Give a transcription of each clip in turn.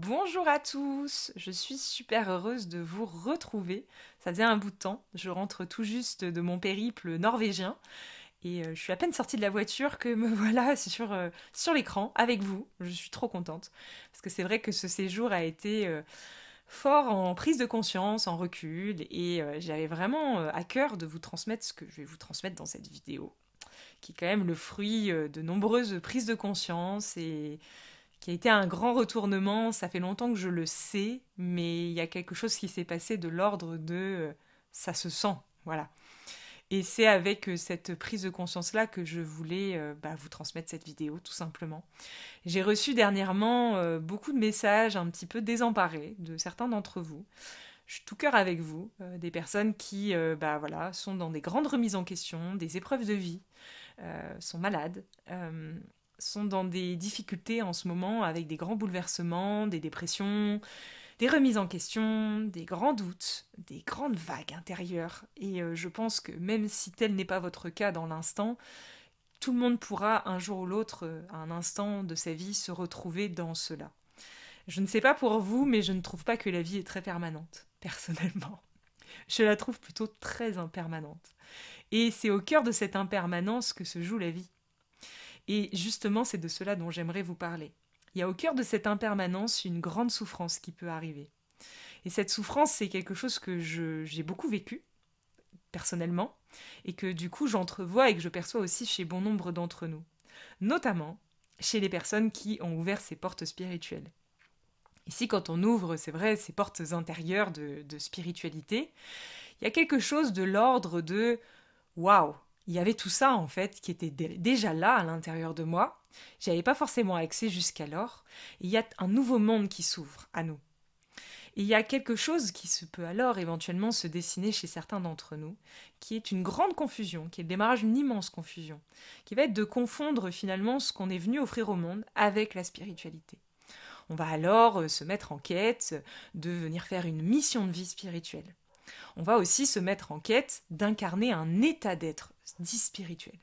Bonjour à tous, je suis super heureuse de vous retrouver. Ça faisait un bout de temps, je rentre tout juste de mon périple norvégien et je suis à peine sortie de la voiture que me voilà sur l'écran avec vous. Je suis trop contente parce que c'est vrai que ce séjour a été fort en prise de conscience, en recul et j'avais vraiment à cœur de vous transmettre ce que je vais vous transmettre dans cette vidéo qui est quand même le fruit de nombreuses prises de conscience et qui a été un grand retournement. Ça fait longtemps que je le sais, mais il y a quelque chose qui s'est passé de l'ordre de ça se sent, voilà. Et c'est avec cette prise de conscience-là que je voulais vous transmettre cette vidéo, tout simplement. J'ai reçu dernièrement beaucoup de messages un petit peu désemparés de certains d'entre vous. Je suis tout cœur avec vous, des personnes qui voilà, sont dans des grandes remises en question, des épreuves de vie, sont malades, sont dans des difficultés en ce moment avec des grands bouleversements, des dépressions, des remises en question, des grands doutes, des grandes vagues intérieures. Et je pense que même si tel n'est pas votre cas dans l'instant, tout le monde pourra un jour ou l'autre, à un instant de sa vie, se retrouver dans cela. Je ne sais pas pour vous, mais je ne trouve pas que la vie est très permanente, personnellement. Je la trouve plutôt très impermanente. Et c'est au cœur de cette impermanence que se joue la vie. Et justement, c'est de cela dont j'aimerais vous parler. Il y a au cœur de cette impermanence une grande souffrance qui peut arriver. Et cette souffrance, c'est quelque chose que j'ai beaucoup vécu, personnellement, et que du coup j'entrevois et que je perçois aussi chez bon nombre d'entre nous. Notamment chez les personnes qui ont ouvert ces portes spirituelles. Ici, quand on ouvre, c'est vrai, ces portes intérieures de spiritualité, il y a quelque chose de l'ordre de waouh, il y avait tout ça en fait qui était déjà là à l'intérieur de moi. J'avais pas forcément accès jusqu'alors. Et il y a un nouveau monde qui s'ouvre à nous. Et il y a quelque chose qui se peut alors éventuellement se dessiner chez certains d'entre nous, qui est une grande confusion, qui est le démarrage d'une immense confusion, qui va être de confondre finalement ce qu'on est venu offrir au monde avec la spiritualité. On va alors se mettre en quête de venir faire une mission de vie spirituelle. On va aussi se mettre en quête d'incarner un état d'être dit spirituel.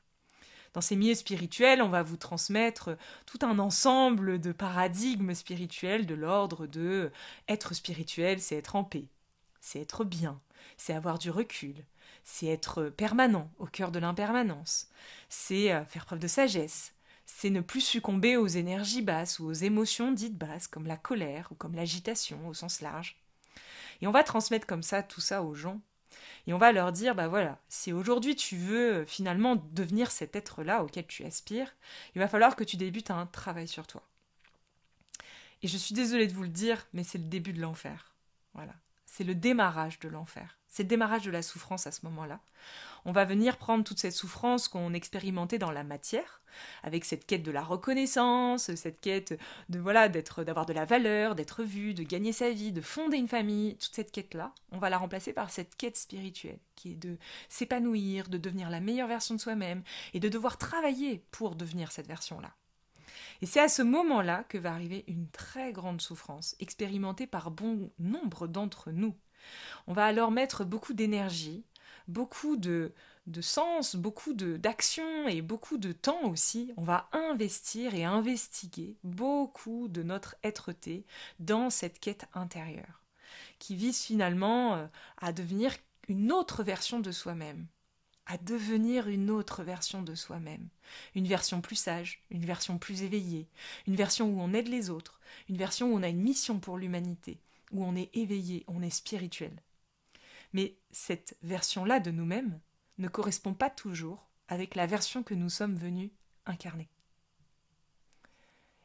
Dans ces milieux spirituels, on va vous transmettre tout un ensemble de paradigmes spirituels de l'ordre de être spirituel, c'est être en paix, c'est être bien, c'est avoir du recul, c'est être permanent au cœur de l'impermanence, c'est faire preuve de sagesse, c'est ne plus succomber aux énergies basses ou aux émotions dites basses comme la colère ou comme l'agitation au sens large. Et on va transmettre comme ça tout ça aux gens. Et on va leur dire, bah voilà, si aujourd'hui tu veux finalement devenir cet être-là auquel tu aspires, il va falloir que tu débutes un travail sur toi. Et je suis désolée de vous le dire, mais c'est le début de l'enfer. Voilà. C'est le démarrage de l'enfer. C'est le démarrage de la souffrance à ce moment-là. On va venir prendre toute cette souffrance qu'on expérimentait dans la matière, avec cette quête de la reconnaissance, cette quête de voilà d'avoir de la valeur, d'être vu, de gagner sa vie, de fonder une famille, toute cette quête-là, on va la remplacer par cette quête spirituelle, qui est de s'épanouir, de devenir la meilleure version de soi-même, et de devoir travailler pour devenir cette version-là. Et c'est à ce moment-là que va arriver une très grande souffrance, expérimentée par bon nombre d'entre nous. On va alors mettre beaucoup d'énergie, beaucoup de sens, beaucoup d'action et beaucoup de temps aussi. On va investir et investiguer beaucoup de notre être-té dans cette quête intérieure, qui vise finalement à devenir une autre version de soi-même, à devenir une autre version de soi-même, une version plus sage, une version plus éveillée, une version où on aide les autres, une version où on a une mission pour l'humanité, où on est éveillé, on est spirituel. Mais cette version-là de nous-mêmes ne correspond pas toujours avec la version que nous sommes venus incarner.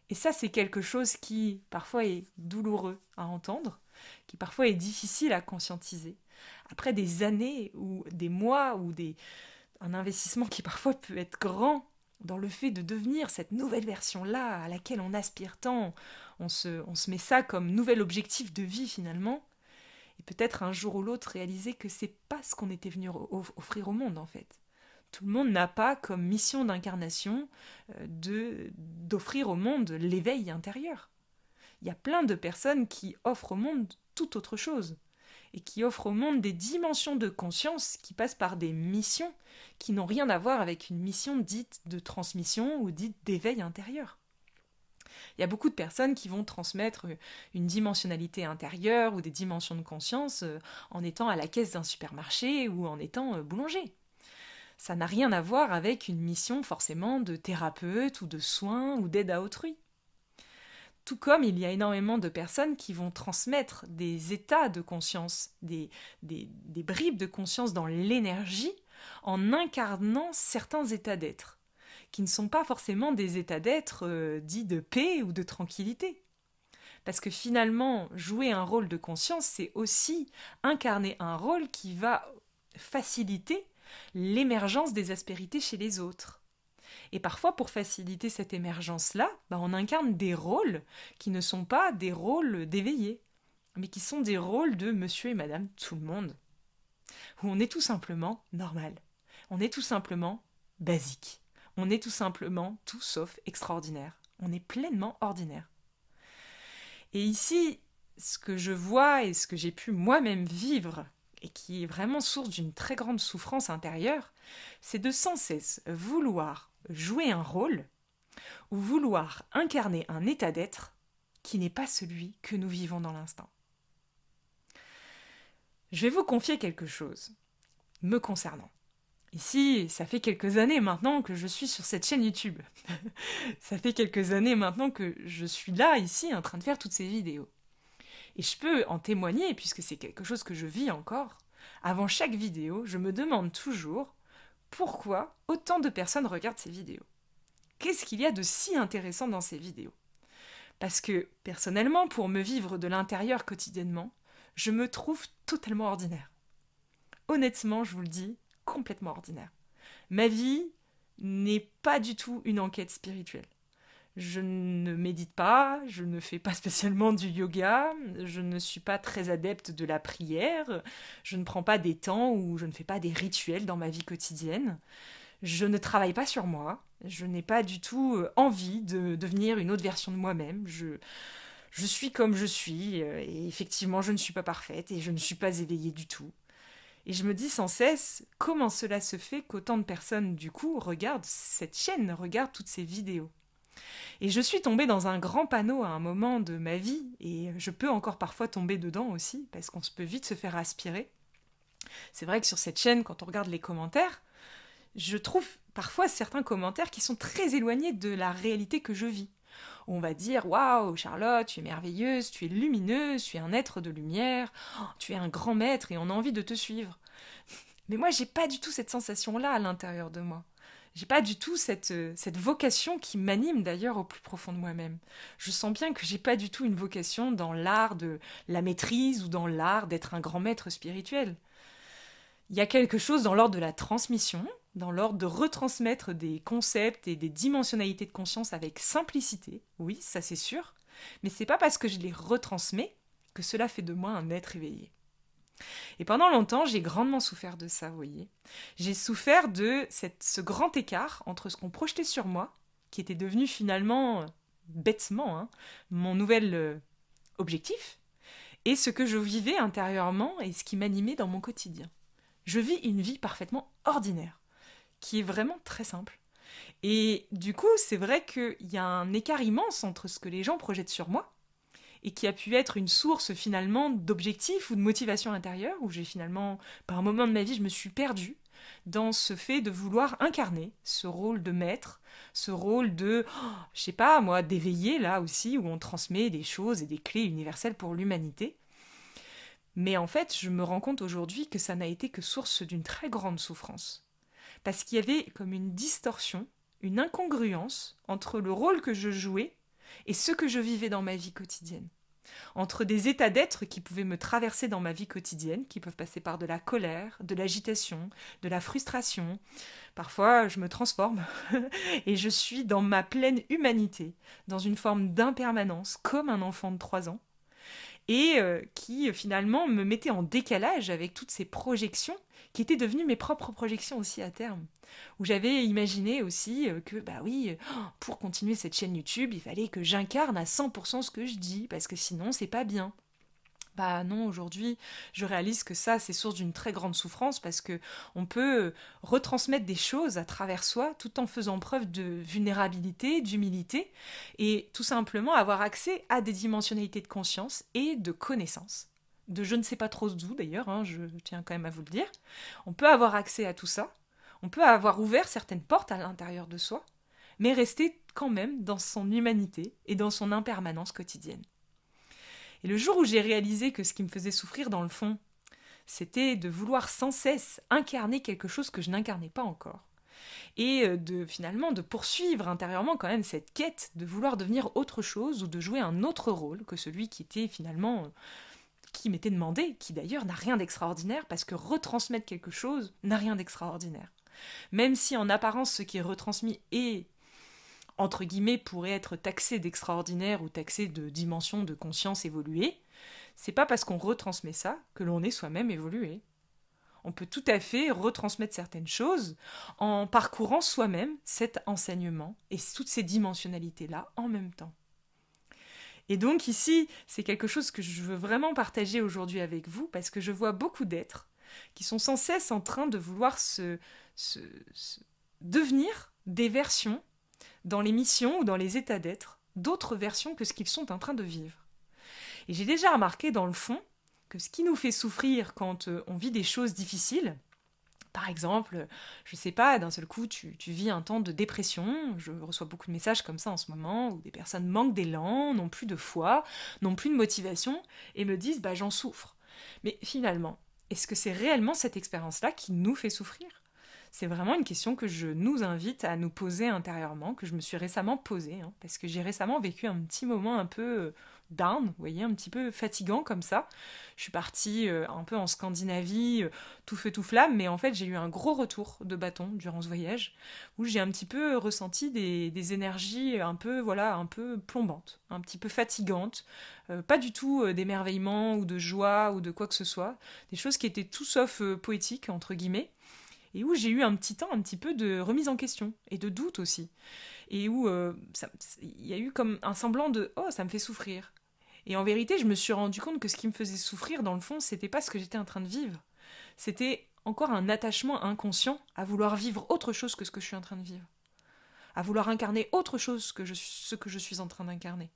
Et ça, c'est quelque chose qui parfois est douloureux à entendre, qui parfois est difficile à conscientiser. Après des années ou des mois ou un investissement qui parfois peut être grand dans le fait de devenir cette nouvelle version-là à laquelle on aspire tant, on se met ça comme nouvel objectif de vie finalement, et peut-être un jour ou l'autre réaliser que c'est pas ce qu'on était venu offrir au monde en fait. Tout le monde n'a pas comme mission d'incarnation d'offrir au monde l'éveil intérieur. Il y a plein de personnes qui offrent au monde tout autre chose et qui offrent au monde des dimensions de conscience qui passent par des missions qui n'ont rien à voir avec une mission dite de transmission ou dite d'éveil intérieur. Il y a beaucoup de personnes qui vont transmettre une dimensionnalité intérieure ou des dimensions de conscience en étant à la caisse d'un supermarché ou en étant boulanger. Ça n'a rien à voir avec une mission forcément de thérapeute ou de soins ou d'aide à autrui. Tout comme il y a énormément de personnes qui vont transmettre des états de conscience, des bribes de conscience dans l'énergie en incarnant certains états d'être, qui ne sont pas forcément des états d'être dits de paix ou de tranquillité. Parce que finalement, jouer un rôle de conscience, c'est aussi incarner un rôle qui va faciliter l'émergence des aspérités chez les autres. Et parfois, pour faciliter cette émergence-là, on incarne des rôles qui ne sont pas des rôles d'éveillés, mais qui sont des rôles de monsieur et madame tout le monde, où on est tout simplement normal, on est tout simplement basique, on est tout simplement tout sauf extraordinaire, on est pleinement ordinaire. Et ici, ce que je vois et ce que j'ai pu moi-même vivre, et qui est vraiment source d'une très grande souffrance intérieure, c'est de sans cesse vouloir jouer un rôle ou vouloir incarner un état d'être qui n'est pas celui que nous vivons dans l'instant. Je vais vous confier quelque chose me concernant. Ici, ça fait quelques années maintenant que je suis sur cette chaîne YouTube. Ça fait quelques années maintenant que je suis là, ici, en train de faire toutes ces vidéos. Et je peux en témoigner, puisque c'est quelque chose que je vis encore. Avant chaque vidéo, je me demande toujours pourquoi autant de personnes regardent ces vidéos. Qu'est-ce qu'il y a de si intéressant dans ces vidéos? Parce que, personnellement, pour me vivre de l'intérieur quotidiennement, je me trouve totalement ordinaire. Honnêtement, je vous le dis, complètement ordinaire. Ma vie n'est pas du tout une enquête spirituelle. Je ne médite pas, je ne fais pas spécialement du yoga, je ne suis pas très adepte de la prière, je ne prends pas des temps ou je ne fais pas des rituels dans ma vie quotidienne. Je ne travaille pas sur moi, je n'ai pas du tout envie de devenir une autre version de moi-même. Je suis comme je suis, et effectivement je ne suis pas parfaite et je ne suis pas éveillée du tout. Et je me dis sans cesse comment cela se fait qu'autant de personnes du coup regardent cette chaîne, regardent toutes ces vidéos. Et je suis tombée dans un grand panneau à un moment de ma vie, et je peux encore parfois tomber dedans aussi, parce qu'on peut vite se faire aspirer. C'est vrai que sur cette chaîne, quand on regarde les commentaires, je trouve parfois certains commentaires qui sont très éloignés de la réalité que je vis. On va dire « Waouh, Charlotte, tu es merveilleuse, tu es lumineuse, tu es un être de lumière, tu es un grand maître et on a envie de te suivre. » Mais moi, j'ai pas du tout cette sensation-là à l'intérieur de moi. J'ai pas du tout cette vocation qui m'anime d'ailleurs au plus profond de moi-même. Je sens bien que j'ai pas du tout une vocation dans l'art de la maîtrise ou dans l'art d'être un grand maître spirituel. Il y a quelque chose dans l'ordre de la transmission, dans l'ordre de retransmettre des concepts et des dimensionnalités de conscience avec simplicité, oui, ça c'est sûr, mais c'est pas parce que je les retransmets que cela fait de moi un être éveillé. Et pendant longtemps, j'ai grandement souffert de ça, vous voyez. J'ai souffert de ce grand écart entre ce qu'on projetait sur moi, qui était devenu finalement, bêtement, mon nouvel objectif, et ce que je vivais intérieurement et ce qui m'animait dans mon quotidien. Je vis une vie parfaitement ordinaire, qui est vraiment très simple. Et du coup, c'est vrai qu'il y a un écart immense entre ce que les gens projettent sur moi, et qui a pu être une source finalement d'objectifs ou de motivation intérieure, où j'ai finalement, par un moment de ma vie, je me suis perdue dans ce fait de vouloir incarner ce rôle de maître, ce rôle de, je sais pas moi, d'éveiller là aussi, où on transmet des choses et des clés universelles pour l'humanité. Mais en fait, je me rends compte aujourd'hui que ça n'a été que source d'une très grande souffrance. Parce qu'il y avait comme une distorsion, une incongruence entre le rôle que je jouais et ce que je vivais dans ma vie quotidienne. Entre des états d'être qui pouvaient me traverser dans ma vie quotidienne, qui peuvent passer par de la colère, de l'agitation, de la frustration. Parfois, je me transforme et je suis dans ma pleine humanité, dans une forme d'impermanence, comme un enfant de 3 ans, et qui finalement me mettait en décalage avec toutes ces projections qui étaient devenues mes propres projections aussi à terme. Où j'avais imaginé aussi que, pour continuer cette chaîne YouTube, il fallait que j'incarne à 100% ce que je dis, parce que sinon, c'est pas bien. Bah non, aujourd'hui, je réalise que ça, c'est source d'une très grande souffrance parce que on peut retransmettre des choses à travers soi tout en faisant preuve de vulnérabilité, d'humilité et tout simplement avoir accès à des dimensionnalités de conscience et de connaissance. De je ne sais pas trop d'où d'ailleurs, hein, je tiens quand même à vous le dire. On peut avoir accès à tout ça, on peut avoir ouvert certaines portes à l'intérieur de soi, mais rester quand même dans son humanité et dans son impermanence quotidienne. Et le jour où j'ai réalisé que ce qui me faisait souffrir dans le fond, c'était de vouloir sans cesse incarner quelque chose que je n'incarnais pas encore. Et finalement de poursuivre intérieurement quand même cette quête de vouloir devenir autre chose ou de jouer un autre rôle que celui qui était finalement qui m'était demandé, qui d'ailleurs n'a rien d'extraordinaire parce que retransmettre quelque chose n'a rien d'extraordinaire. Même si en apparence ce qui est retransmis est entre guillemets, pourrait être taxé d'extraordinaire ou taxé de dimension de conscience évoluée, c'est pas parce qu'on retransmet ça que l'on est soi-même évolué. On peut tout à fait retransmettre certaines choses en parcourant soi-même cet enseignement et toutes ces dimensionnalités-là en même temps. Et donc ici, c'est quelque chose que je veux vraiment partager aujourd'hui avec vous parce que je vois beaucoup d'êtres qui sont sans cesse en train de vouloir devenir des versions dans les missions ou dans les états d'être, d'autres versions que ce qu'ils sont en train de vivre. Et j'ai déjà remarqué dans le fond que ce qui nous fait souffrir quand on vit des choses difficiles, par exemple, je sais pas, d'un seul coup tu vis un temps de dépression, je reçois beaucoup de messages comme ça en ce moment, où des personnes manquent d'élan, n'ont plus de foi, n'ont plus de motivation, et me disent bah j'en souffre. Mais finalement, est-ce que c'est réellement cette expérience-là qui nous fait souffrir ? C'est vraiment une question que je nous invite à nous poser intérieurement, que je me suis récemment posée, hein, parce que j'ai récemment vécu un petit moment un peu down, vous voyez, un petit peu fatigant comme ça. Je suis partie un peu en Scandinavie, tout feu tout flamme, mais en fait j'ai eu un gros retour de bâton durant ce voyage, où j'ai un petit peu ressenti des énergies un peu, voilà, un peu plombantes, un petit peu fatigantes, pas du tout d'émerveillement ou de joie ou de quoi que ce soit, des choses qui étaient tout sauf poétiques, entre guillemets, et où j'ai eu un petit temps un petit peu de remise en question, et de doute aussi, et où il y a eu comme un semblant de « oh, ça me fait souffrir ». Et en vérité, je me suis rendu compte que ce qui me faisait souffrir, dans le fond, c'était pas ce que j'étais en train de vivre. C'était encore un attachement inconscient à vouloir vivre autre chose que ce que je suis en train de vivre. À vouloir incarner autre chose que ce que je suis en train d'incarner.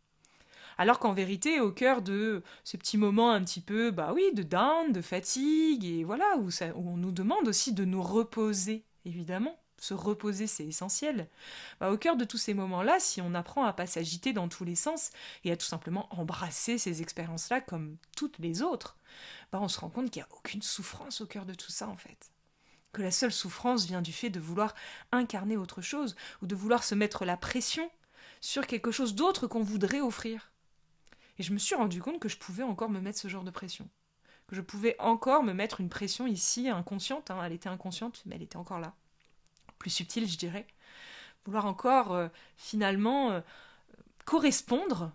Alors qu'en vérité, au cœur de ces petits moments un petit peu, bah oui, de down, de fatigue, et voilà, où on nous demande aussi de nous reposer, évidemment. Se reposer, c'est essentiel. Bah, au cœur de tous ces moments-là, si on apprend à pas s'agiter dans tous les sens et à tout simplement embrasser ces expériences-là comme toutes les autres, bah, on se rend compte qu'il n'y a aucune souffrance au cœur de tout ça, en fait. Que la seule souffrance vient du fait de vouloir incarner autre chose ou de vouloir se mettre la pression sur quelque chose d'autre qu'on voudrait offrir. Et je me suis rendu compte que je pouvais encore me mettre ce genre de pression. Que je pouvais encore me mettre une pression ici inconsciente, hein, elle était inconsciente, mais elle était encore là. Plus subtile, je dirais. Vouloir encore, finalement, correspondre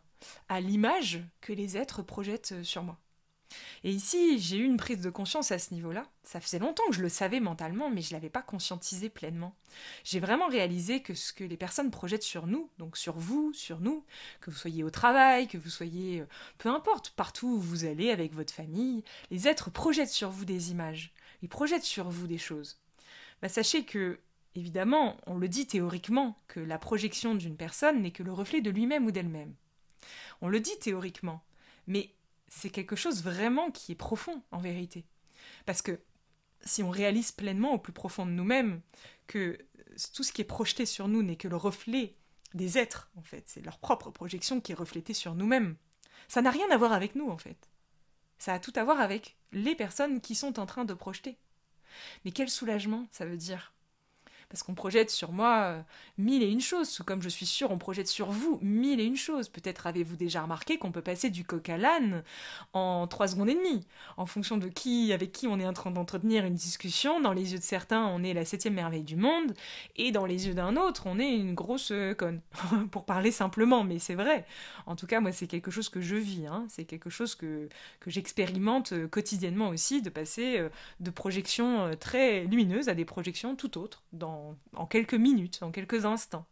à l'image que les êtres projettent sur moi. Et ici, j'ai eu une prise de conscience à ce niveau-là. Ça faisait longtemps que je le savais mentalement, mais je ne l'avais pas conscientisé pleinement. J'ai vraiment réalisé que ce que les personnes projettent sur nous, donc sur vous, sur nous, que vous soyez au travail, que vous soyez, peu importe, partout où vous allez avec votre famille, les êtres projettent sur vous des images. Ils projettent sur vous des choses. Bah, sachez que, évidemment, on le dit théoriquement, que la projection d'une personne n'est que le reflet de lui-même ou d'elle-même. On le dit théoriquement, mais c'est quelque chose vraiment qui est profond en vérité. Parce que si on réalise pleinement au plus profond de nous-mêmes que tout ce qui est projeté sur nous n'est que le reflet des êtres, en fait, c'est leur propre projection qui est reflétée sur nous-mêmes, ça n'a rien à voir avec nous, en fait. Ça a tout à voir avec les personnes qui sont en train de projeter. Mais quel soulagement ça veut dire ? Parce qu'on projette sur moi mille et une choses, tout comme je suis sûre on projette sur vous mille et une choses. Peut-être avez-vous déjà remarqué qu'on peut passer du coq à l'âne en 3 secondes et demie, en fonction de avec qui on est en train d'entretenir une discussion. Dans les yeux de certains, on est la 7e merveille du monde, et dans les yeux d'un autre, on est une grosse conne, pour parler simplement, mais c'est vrai. En tout cas, moi, c'est quelque chose que je vis, hein. C'est quelque chose que j'expérimente quotidiennement aussi, de passer de projections très lumineuses à des projections tout autres, en quelques minutes, en quelques instants.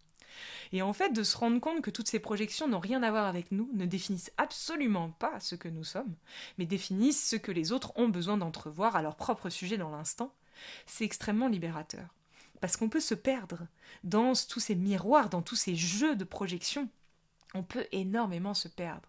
Et en fait, de se rendre compte que toutes ces projections n'ont rien à voir avec nous, ne définissent absolument pas ce que nous sommes, mais définissent ce que les autres ont besoin d'entrevoir à leur propre sujet dans l'instant, c'est extrêmement libérateur. Parce qu'on peut se perdre dans tous ces miroirs, dans tous ces jeux de projection. On peut énormément se perdre.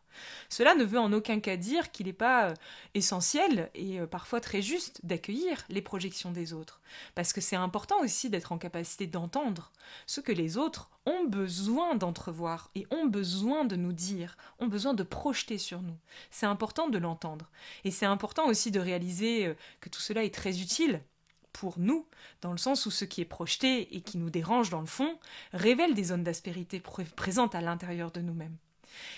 Cela ne veut en aucun cas dire qu'il n'est pas essentiel et parfois très juste d'accueillir les projections des autres. Parce que c'est important aussi d'être en capacité d'entendre ce que les autres ont besoin d'entrevoir et ont besoin de nous dire, ont besoin de projeter sur nous. C'est important de l'entendre. Et c'est important aussi de réaliser que tout cela est très utile pour nous, dans le sens où ce qui est projeté et qui nous dérange dans le fond révèle des zones d'aspérité présentes à l'intérieur de nous-mêmes.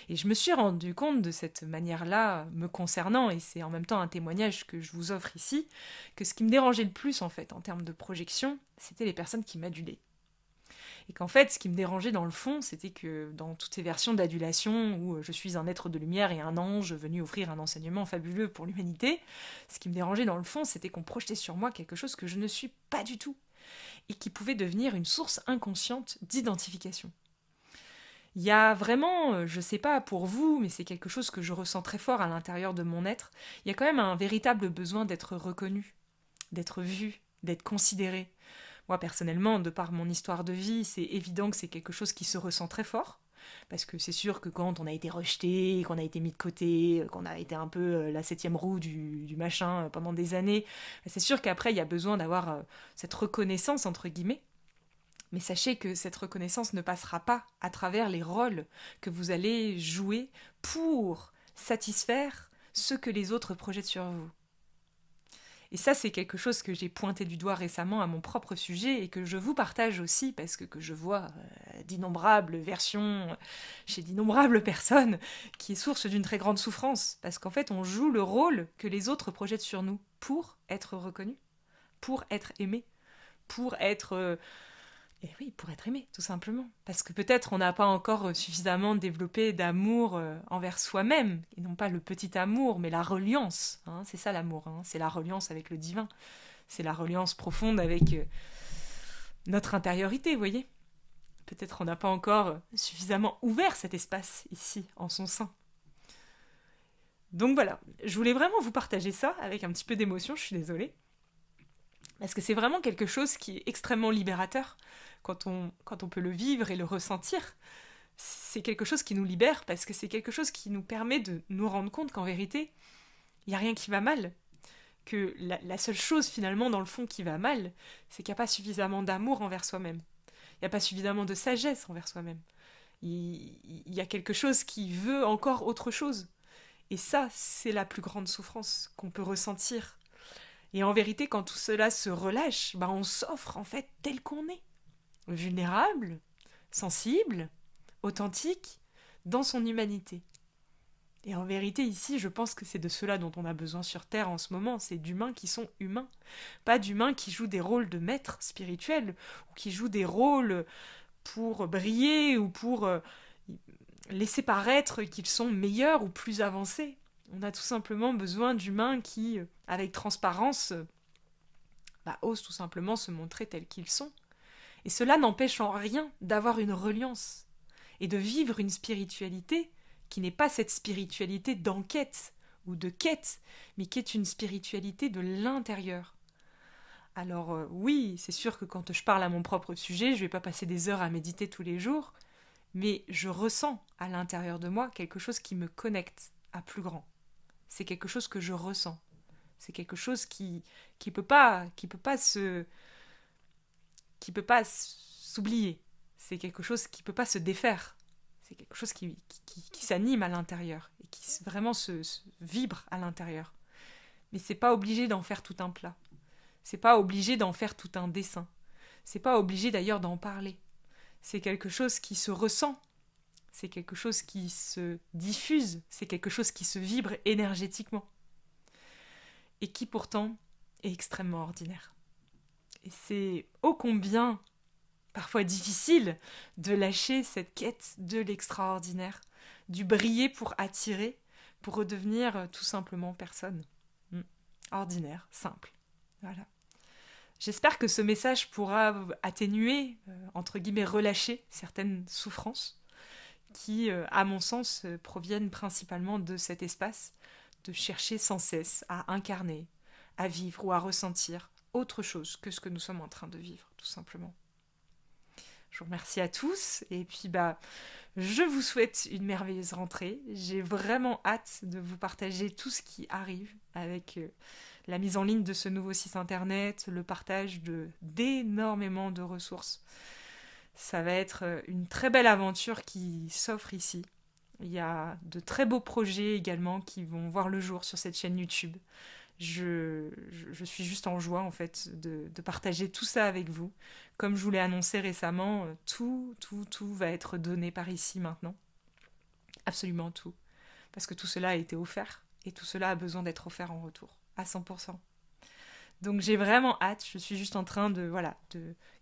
Et je me suis rendu compte de cette manière-là, me concernant, et c'est en même temps un témoignage que je vous offre ici, que ce qui me dérangeait le plus en fait en termes de projection, c'était les personnes qui m'adulaient. Et qu'en fait, ce qui me dérangeait dans le fond, c'était que dans toutes ces versions d'adulation, où je suis un être de lumière et un ange venu offrir un enseignement fabuleux pour l'humanité, ce qui me dérangeait dans le fond, c'était qu'on projetait sur moi quelque chose que je ne suis pas du tout, et qui pouvait devenir une source inconsciente d'identification. Il y a vraiment, je sais pas pour vous, mais c'est quelque chose que je ressens très fort à l'intérieur de mon être, il y a quand même un véritable besoin d'être reconnu, d'être vu, d'être considéré. Moi, personnellement, de par mon histoire de vie, c'est évident que c'est quelque chose qui se ressent très fort. Parce que c'est sûr que quand on a été rejeté, qu'on a été mis de côté, qu'on a été un peu la 7e roue du machin pendant des années, c'est sûr qu'après, il y a besoin d'avoir cette reconnaissance, entre guillemets. Mais sachez que cette reconnaissance ne passera pas à travers les rôles que vous allez jouer pour satisfaire ce que les autres projettent sur vous. Et ça, c'est quelque chose que j'ai pointé du doigt récemment à mon propre sujet et que je vous partage aussi parce que je vois d'innombrables versions chez d'innombrables personnes qui est source d'une très grande souffrance. Parce qu'en fait, on joue le rôle que les autres projettent sur nous pour être reconnus, pour être aimés, pour être... Et oui, pour être aimé, tout simplement. Parce que peut-être on n'a pas encore suffisamment développé d'amour envers soi-même, et non pas le petit amour, mais la reliance. Hein, c'est ça l'amour, hein, c'est la reliance avec le divin. C'est la reliance profonde avec notre intériorité, vous voyez. Peut-être on n'a pas encore suffisamment ouvert cet espace ici, en son sein. Donc voilà, je voulais vraiment vous partager ça avec un petit peu d'émotion, je suis désolée. Parce que c'est vraiment quelque chose qui est extrêmement libérateur quand on peut le vivre et le ressentir. C'est quelque chose qui nous libère parce que c'est quelque chose qui nous permet de nous rendre compte qu'en vérité, il n'y a rien qui va mal. Que la seule chose finalement dans le fond qui va mal, c'est qu'il n'y a pas suffisamment d'amour envers soi-même. Il n'y a pas suffisamment de sagesse envers soi-même. Il y a quelque chose qui veut encore autre chose. Et ça, c'est la plus grande souffrance qu'on peut ressentir. Et en vérité, quand tout cela se relâche, on s'offre en fait tel qu'on est. Vulnérable, sensible, authentique, dans son humanité. Et en vérité, ici, je pense que c'est de cela dont on a besoin sur Terre en ce moment. C'est d'humains qui sont humains. Pas d'humains qui jouent des rôles de maîtres spirituels, ou qui jouent des rôles pour briller, ou pour laisser paraître qu'ils sont meilleurs ou plus avancés. On a tout simplement besoin d'humains qui, avec transparence, osent tout simplement se montrer tels qu'ils sont. Et cela n'empêche en rien d'avoir une reliance et de vivre une spiritualité qui n'est pas cette spiritualité d'enquête ou de quête, mais qui est une spiritualité de l'intérieur. Alors oui, c'est sûr que quand je parle à mon propre sujet, je ne vais pas passer des heures à méditer tous les jours, mais je ressens à l'intérieur de moi quelque chose qui me connecte à plus grand. C'est quelque chose que je ressens. C'est quelque chose qui peut pas s'oublier. C'est quelque chose qui peut pas se défaire. C'est quelque chose qui s'anime à l'intérieur et qui vraiment se vibre à l'intérieur. Mais c'est pas obligé d'en faire tout un plat. C'est pas obligé d'en faire tout un dessin. C'est pas obligé d'ailleurs d'en parler. C'est quelque chose qui se ressent. C'est quelque chose qui se diffuse. C'est quelque chose qui se vibre énergétiquement. Et qui pourtant est extrêmement ordinaire. Et c'est ô combien parfois difficile de lâcher cette quête de l'extraordinaire, du briller pour attirer, pour redevenir tout simplement personne. Ordinaire, simple. Voilà. J'espère que ce message pourra atténuer, entre guillemets, relâcher certaines souffrances qui, à mon sens, proviennent principalement de cet espace, de chercher sans cesse à incarner, à vivre ou à ressentir autre chose que ce que nous sommes en train de vivre, tout simplement. Je vous remercie à tous et puis je vous souhaite une merveilleuse rentrée. J'ai vraiment hâte de vous partager tout ce qui arrive avec la mise en ligne de ce nouveau site internet, le partage d'énormément de ressources. Ça va être une très belle aventure qui s'offre ici. Il y a de très beaux projets également qui vont voir le jour sur cette chaîne YouTube. Je suis juste en joie en fait de partager tout ça avec vous. Comme je vous l'ai annoncé récemment, tout va être donné par ici maintenant. Absolument tout. Parce que tout cela a été offert et tout cela a besoin d'être offert en retour, à 100%. Donc j'ai vraiment hâte, je suis juste en train de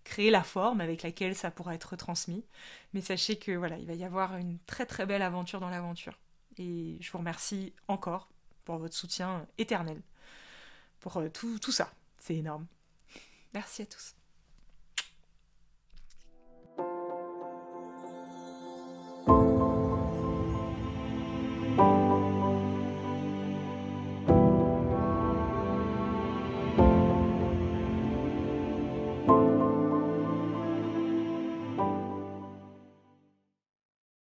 créer la forme avec laquelle ça pourra être transmis. Mais sachez que il va y avoir une très très belle aventure dans l'aventure. Et je vous remercie encore pour votre soutien éternel, pour tout ça. C'est énorme. Merci à tous.